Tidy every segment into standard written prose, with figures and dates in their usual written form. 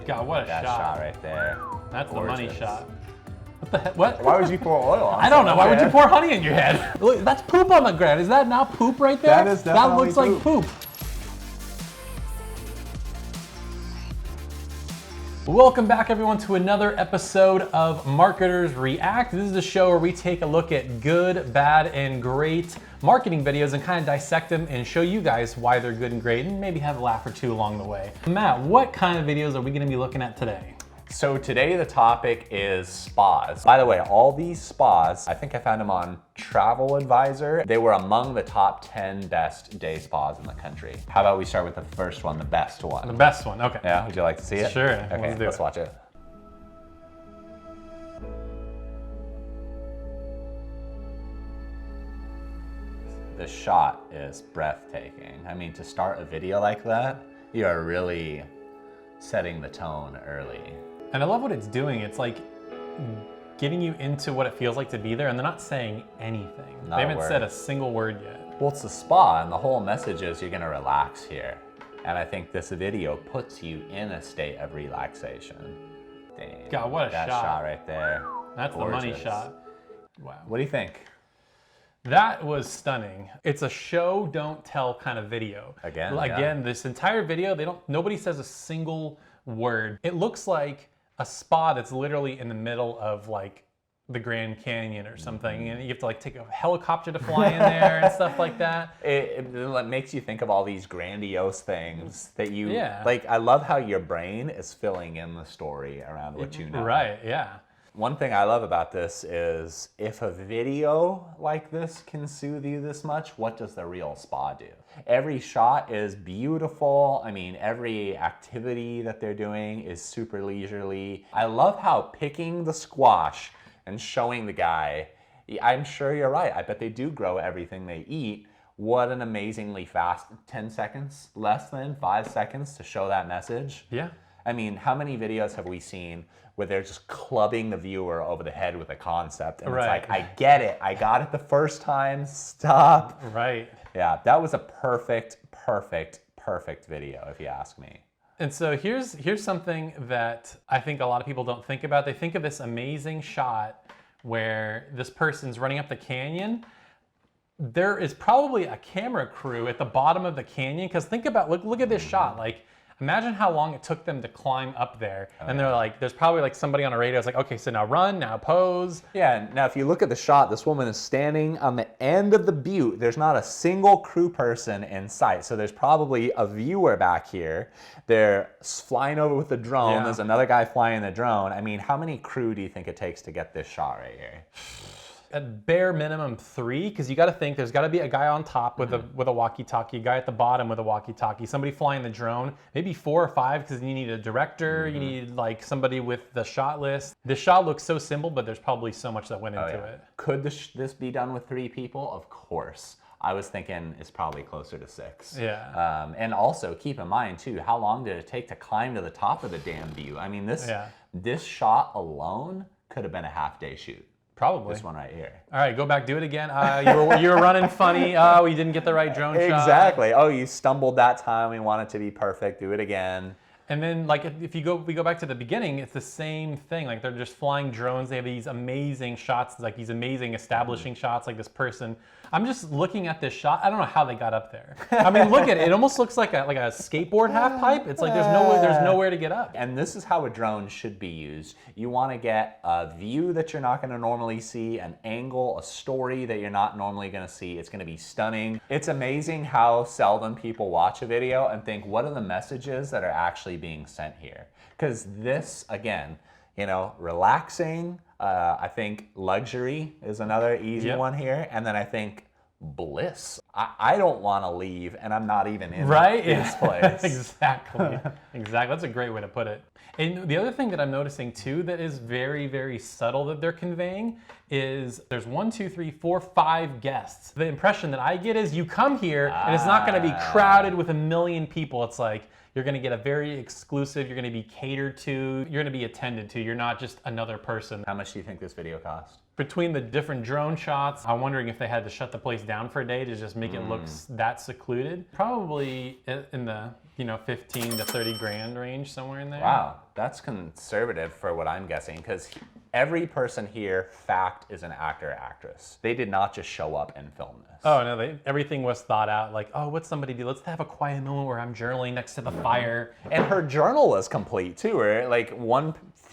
God, what a That shot right there. That's Gorgeous. the money shot. What the heck? What? Why would you pour oil on I don't know. Why would you someone's pour honey in your head? Look, that's poop on the ground. Is that not poop right there? That is definitely That looks like poop. Welcome back, everyone, to another episode of Marketers React. This is the show where we take a look at good, bad, and great marketing videos and kind of dissect them and show you guys why they're good and great and maybe have a laugh or two along the way. Matt, what kind of videos are we going to be looking at today? So today the topic is spas. By the way, all these spas, I think I found them on Travel Advisor. They were among the top 10 best day spas in the country. How about we start with the first one, the best one? The best one, okay. Yeah, would you like to see it? Sure, Okay, let's watch it. The shot is breathtaking. I mean, to start a video like that, you are really setting the tone early. And I love what it's doing. It's like getting you into what it feels like to be there, and they're not saying anything. Not They a haven't word. said a single word yet. Well, it's a spa, and the whole message is you're gonna relax here. And I think this video puts you in a state of relaxation. Dang, God, what a that shot. shot right there. That's the money Gorgeous. shot. Wow. What do you think? That was stunning. It's a show, don't tell kind of video. Again, Again, this entire video, nobody says a single word. It looks like a spa that's literally in the middle of like the Grand Canyon or something, and you have to like take a helicopter to fly in there and stuff like that. It makes you think of all these grandiose things that you, Yeah. like, I love how your brain is filling in the story around what you know. Right, yeah. One thing I love about this is if a video like this can soothe you this much, what does the real spa do? Every shot is beautiful. I mean, every activity that they're doing is super leisurely. I love how picking the squash and showing the guy, I'm sure you're right. I bet they do grow everything they eat. What an amazingly fast 10 seconds, less than 5 seconds to show that message. Yeah. I mean, how many videos have we seen where they're just clubbing the viewer over the head with a concept? And Right. it's like, I get it. I got it the first time. Stop. Right. Yeah, that was a perfect video, if you ask me. And so here's something that I think a lot of people don't think about. They think of this amazing shot where this person's running up the canyon. There is probably a camera crew at the bottom of the canyon, because think about, look at this shot. Like, imagine how long it took them to climb up there. And they're like, there's probably like somebody on a radio. It's like, okay, so now run, now pose. Yeah, now if you look at the shot, this woman is standing on the end of the butte. There's not a single crew person in sight. So there's probably a viewer back here. They're flying over with the drone. Yeah. There's another guy flying the drone. I mean, how many crew do you think it takes to get this shot right here? At bare minimum 3, because you got to think there's got to be a guy on top with a walkie-talkie, a guy at the bottom with a walkie-talkie, somebody flying the drone, maybe 4 or 5, because you need a director, you need like somebody with the shot list. This shot looks so simple, but there's probably so much that went into it. Could this be done with 3 people? Of course. I was thinking it's probably closer to 6. Yeah. And also keep in mind too, how long did it take to climb to the top of the damn view? I mean, this shot alone could have been a half-day shoot. Probably. This one right here. All right, go back, do it again. You were running funny. Oh, you didn't get the right drone shot. Exactly. Oh, you stumbled that time. We want it to be perfect. Do it again. And then, like, if we go back to the beginning, it's the same thing. Like, they're just flying drones. They have these amazing shots, like these amazing establishing shots, like this person. I'm just looking at this shot. I don't know how they got up there. I mean, look at it. It almost looks like a skateboard half pipe. It's like there's nowhere to get up. And this is how a drone should be used. You want to get a view that you're not going to normally see, an angle, a story that you're not normally going to see. It's going to be stunning. It's amazing how seldom people watch a video and think, what are the messages that are actually being sent here? Because this, again, you know, relaxing. I think luxury is another easy one here. And then I think bliss. I don't want to leave, and I'm not even in this place. Exactly. That's a great way to put it. And the other thing that I'm noticing too that is very, very subtle that they're conveying is there's 1, 2, 3, 4, 5 guests. The impression that I get is you come here and it's not going to be crowded with a million people. It's like you're going to get a very exclusive, you're going to be catered to, you're going to be attended to. You're not just another person. How much do you think this video cost? between the different drone shots, I'm wondering if they had to shut the place down for a day to just make it look that secluded. Probably in the 15 to 30 grand range, somewhere in there. Wow, that's conservative for what I'm guessing, because every person here, fact, is an actor or actress. They did not just show up and film this. Oh no, everything was thought out. Like, oh, what's somebody do? Let's have a quiet moment where I'm journaling next to the fire. And her journal was complete too, where like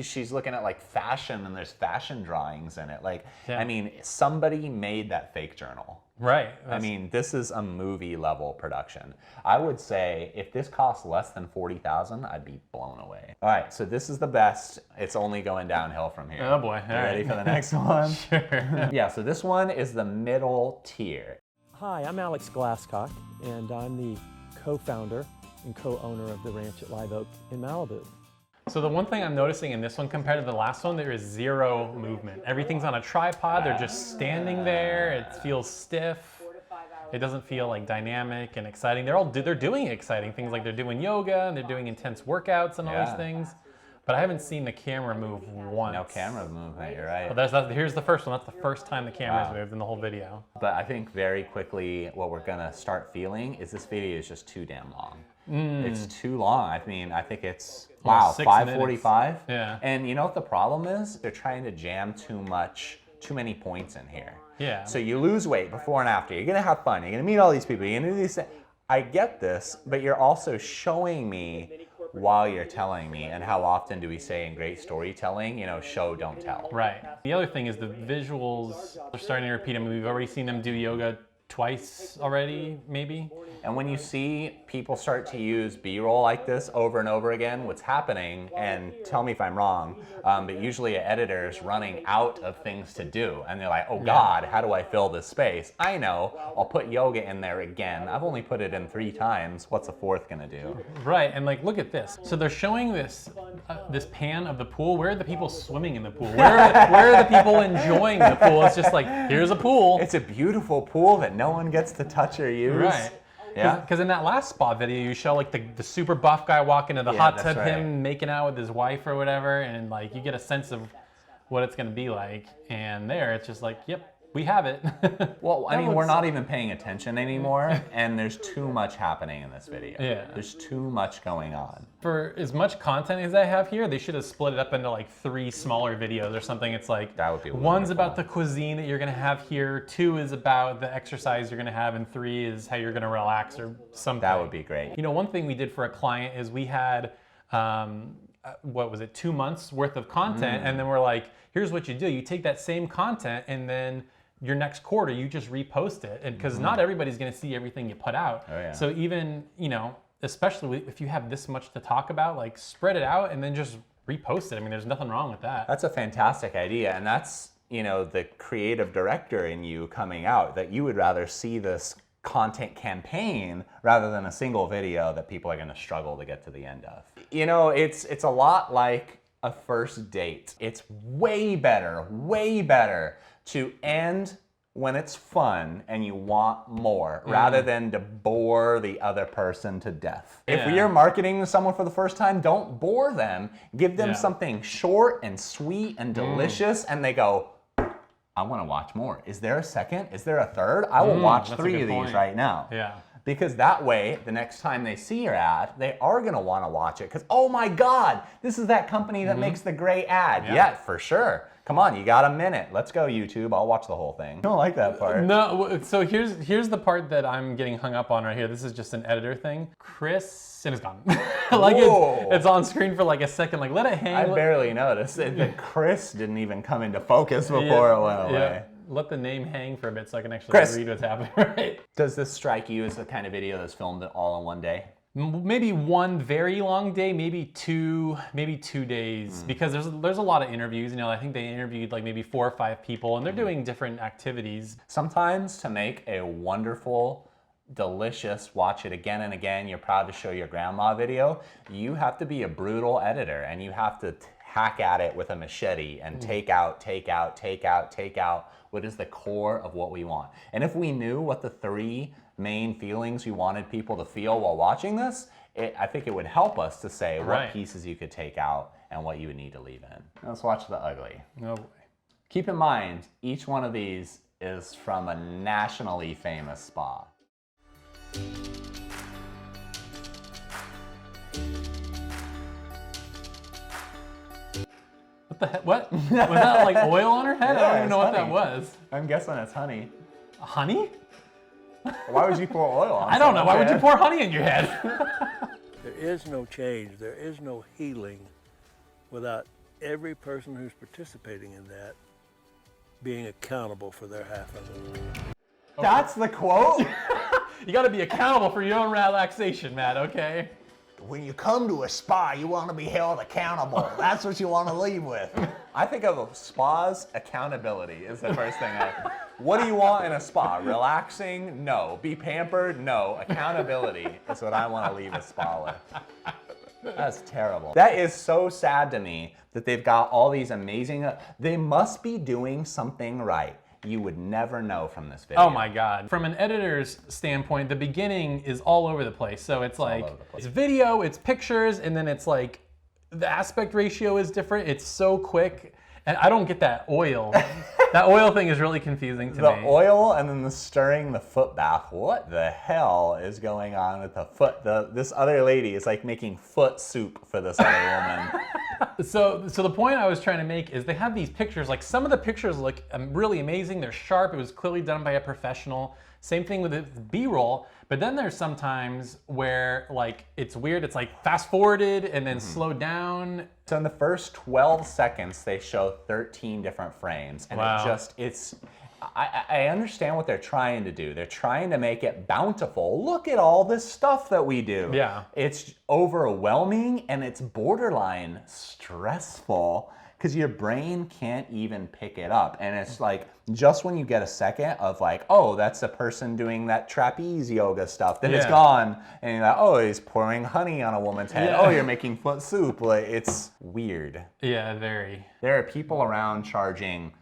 she's looking at like fashion and there's fashion drawings in it. Like, Yeah. I mean, somebody made that fake journal. Right. I mean, this is a movie level production. I would say if this costs less than $40,000, I'd be blown away. All right, so this is the best. It's only going downhill from here. Oh boy. You All ready right. for the next one? Sure. Yeah, so this one is the middle tier. Hi, I'm Alex Glasscock, and I'm the co-founder and co-owner of the ranch at Live Oak in Malibu. So the one thing I'm noticing in this one compared to the last one, there is zero movement. Everything's on a tripod. They're just standing there. It feels stiff. It doesn't feel like dynamic and exciting. They're doing exciting things, like they're doing yoga and they're doing intense workouts and all Yeah. these things. But I haven't seen the camera move once. No camera movement, you're right. But here's the first one. That's the first time the camera's Wow. moved in the whole video. But I think very quickly what we're gonna start feeling is this video is just too damn long. It's too long. I mean, I think it's, wow, 6 5:45? Yeah. And you know what the problem is? They're trying to jam too many points in here. Yeah. So you lose weight before and after. You're gonna have fun. You're gonna meet all these people. You're gonna do these things. I get this, but you're also showing me while you're telling me. And how often do we say in great storytelling, show, don't tell? Right. The other thing is the visuals are starting to repeat. I mean, we've already seen them do yoga twice already, maybe. And when you see people start to use B-roll like this over and over again, what's happening, and tell me if I'm wrong, but usually an editor is running out of things to do. And they're like, oh God, how do I fill this space? I know, I'll put yoga in there again. I've only put it in 3 times. What's a 4th gonna do? Right, and like, look at this. So they're showing this this pan of the pool. Where are the people swimming in the pool? Where are the people enjoying the pool? It's just like, here's a pool. It's a beautiful pool that no one gets to touch or use. Right. Yeah. Because in that last spa video, you show like the super buff guy walking into the Yeah, hot that's tub, right. him making out with his wife or whatever, and like you get a sense of what it's gonna be like. And there, it's just like, yep, we have it. Well, I mean, we're not even paying attention anymore, and there's too much happening in this video. Yeah. There's too much going on. For as much content as I have here, they should have split it up into like 3 smaller videos or something. It's like, That would be one's wonderful. about the cuisine that you're gonna have here, 2 is about the exercise you're gonna have, and 3 is how you're gonna relax or something. That would be great. You know, one thing we did for a client is we had, what was it, 2 months worth of content, and then we're like, here's what you do. You take that same content and then your next quarter, you just repost it. And because not everybody's gonna see everything you put out. Oh, yeah. So even, especially if you have this much to talk about, like spread it out and then just repost it. I mean, there's nothing wrong with that. That's a fantastic idea, and that's, the creative director in you coming out, that you would rather see this content campaign rather than a single video that people are going to struggle to get to the end of. It's a lot like a first date. It's way better to end when it's fun and you want more, rather than to bore the other person to death. If Yeah. you're marketing to someone for the first time, don't bore them. Give them Yeah. something short and sweet and delicious, and they go, I want to watch more. Is there a second? Is there a third? I will watch that's a 3 good of these point. right now. Yeah. Because that way, the next time they see your ad, they are going to want to watch it. Because, oh my God, this is that company that makes the great ad. Yeah, for sure. Come on, you got a minute. Let's go, YouTube. I'll watch the whole thing. I don't like that part. No, so here's the part that I'm getting hung up on right here. This is just an editor thing. Chris, and it's gone. Like Whoa. it's on screen for like a second. Like let it hang. I barely noticed it. The Chris didn't even come into focus before it went away. Yeah. Let the name hang for a bit so I can actually Chris. read what's happening. Right. Does this strike you as the kind of video that's filmed all in one day? Maybe one very long day, maybe two days, because there's a lot of interviews. I think they interviewed like maybe 4 or 5 people, and they're doing different activities. Sometimes to make a wonderful, delicious, watch it again and again, you're proud to show your grandma video, you have to be a brutal editor, and you have to hack at it with a machete and take out what is the core of what we want. And if we knew what the 3 main feelings you wanted people to feel while watching this, I think it would help us to say what Right. pieces you could take out and what you would need to leave in. Let's watch the ugly. Oh boy. Keep in mind, each one of these is from a nationally famous spa. What the heck? What? Was that like oil on her head? I don't Yeah, even know it's what that honey. was. I'm guessing it's honey. Honey? Why would you pour oil on I don't know. someone's Why would you head? pour honey in your head? There is no change, there is no healing without every person who's participating in that being accountable for their half of it. That's the quote? You got to be accountable for your own relaxation, Matt, okay? When you come to a spa, you want to be held accountable. That's what you want to leave with. I think of spas, accountability is the first thing What do you want in a spa? Relaxing? No. Be pampered? No. Accountability is what I want to leave a spa with. That's terrible. That is so sad to me that they've got all these amazing, they must be doing something right. You would never know from this video. Oh my God. From an editor's standpoint, the beginning is all over the place. So it's like, over the place. it's video, it's pictures, and then it's like, the aspect ratio is different. It's so quick. And I don't get that oil. That oil thing is really confusing to The me. oil and then the stirring the foot bath. What the hell is going on with the foot? This other lady is like making foot soup for this other woman. So the point I was trying to make is they have these pictures, like some of the pictures look really amazing. They're sharp. It was clearly done by a professional. Same thing with the B-roll. But then there's sometimes where like it's weird. It's like fast forwarded and then slowed down. So in the first 12 seconds, they show 13 different frames. And Wow. I understand what they're trying to do. They're trying to make it bountiful. Look at all this stuff that we do. Yeah. It's overwhelming and it's borderline stressful because your brain can't even pick it up. And it's like, just when you get a second of like, oh, that's a person doing that trapeze yoga stuff, then it's Yeah. gone. And you're like, oh, he's pouring honey on a woman's head. Yeah. Oh, you're making foot soup. Like, it's weird. Yeah, very. There are people around charging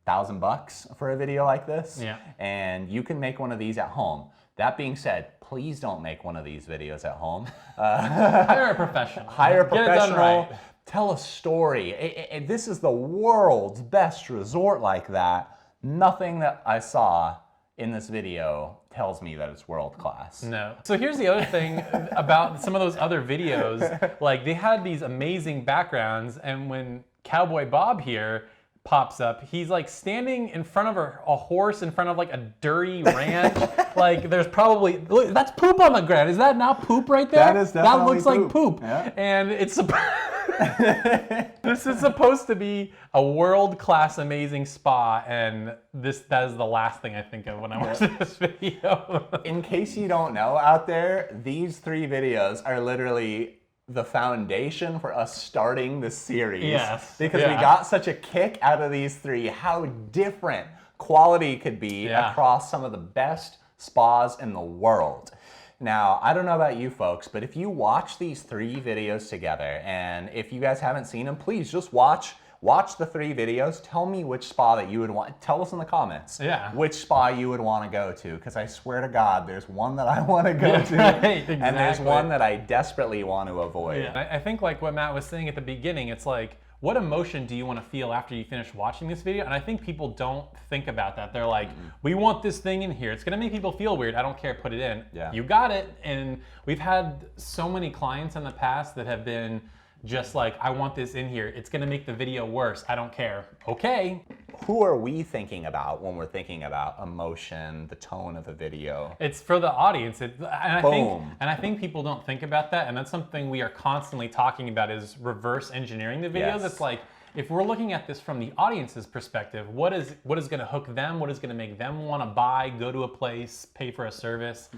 $1,000 for a video like this. Yeah. And you can make one of these at home. That being said, please don't make one of these videos at home. Hire a professional. Hire a Get it done professional. right. Tell a story. This is the world's best resort like that. Nothing that I saw in this video tells me that it's world class. No. So here's the other thing about some of those other videos. Like they had these amazing backgrounds, and when Cowboy Bob here pops up, he's like standing in front of a horse in front of like a dirty ranch. Like there's probably, look, that's poop on the ground. Is that not poop right there? That is definitely That looks like poop. poop. Yeah. And it's this is supposed to be a world-class amazing spa, and that is the last thing I think of when I watch this video. In case you don't know out there, these 3 videos are literally the foundation for us starting the series. Yes, Because yeah. we got such a kick out of these 3, how different quality could be Yeah. across some of the best spas in the world. Now, I don't know about you folks, but if you watch these 3 videos together, and if you guys haven't seen them, please just watch the 3 videos. Tell me which spa that you would want. Tell us in the comments Yeah. which spa you would want to go to, because I swear to God, there's one that I want to go Yeah, to, right, and there's exactly. one that I desperately want to avoid. Yeah. I think like what Matt was saying at the beginning, it's like, what emotion do you want to feel after you finish watching this video? And I think people don't think about that. They're like, we want this thing in here. It's gonna make people feel weird. I don't care, put it in. Yeah. You got it. And we've had so many clients in the past that have been just like, I want this in here. It's gonna make the video worse. I don't care. Okay. Who are we thinking about when we're thinking about emotion, the tone of a video? It's for the audience. I Boom. think people don't think about that, and that's something we are constantly talking about is reverse engineering the videos. Yes. It's like, if we're looking at this from the audience's perspective, what is going to hook them? What is going to make them want to buy, go to a place, pay for a service?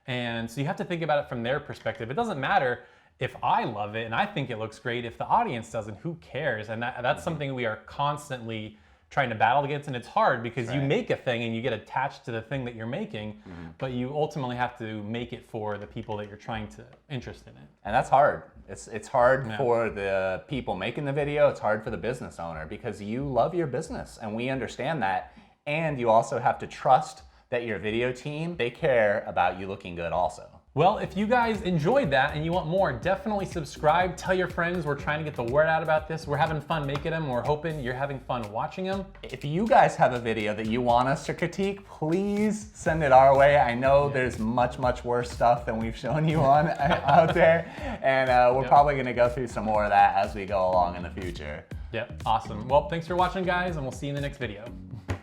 And so you have to think about it from their perspective. It doesn't matter if I love it and I think it looks great. If the audience doesn't, who cares? And that's something we are constantly trying to battle against, and it's hard because you make a thing and you get attached to the thing that you're making, but you ultimately have to make it for the people that you're trying to interest in it. And that's hard. It's hard for the people making the video. It's hard for the business owner because you love your business, and we understand that. And you also have to trust that your video team, they care about you looking good also. Well, if you guys enjoyed that and you want more, definitely subscribe, tell your friends. We're trying to get the word out about this. We're having fun making them. We're hoping you're having fun watching them. If you guys have a video that you want us to critique, please send it our way. I know there's much worse stuff than we've shown you on out there, and we're probably gonna go through some more of that as we go along in the future. Yep, awesome. Well, thanks for watching, guys, and we'll see you in the next video.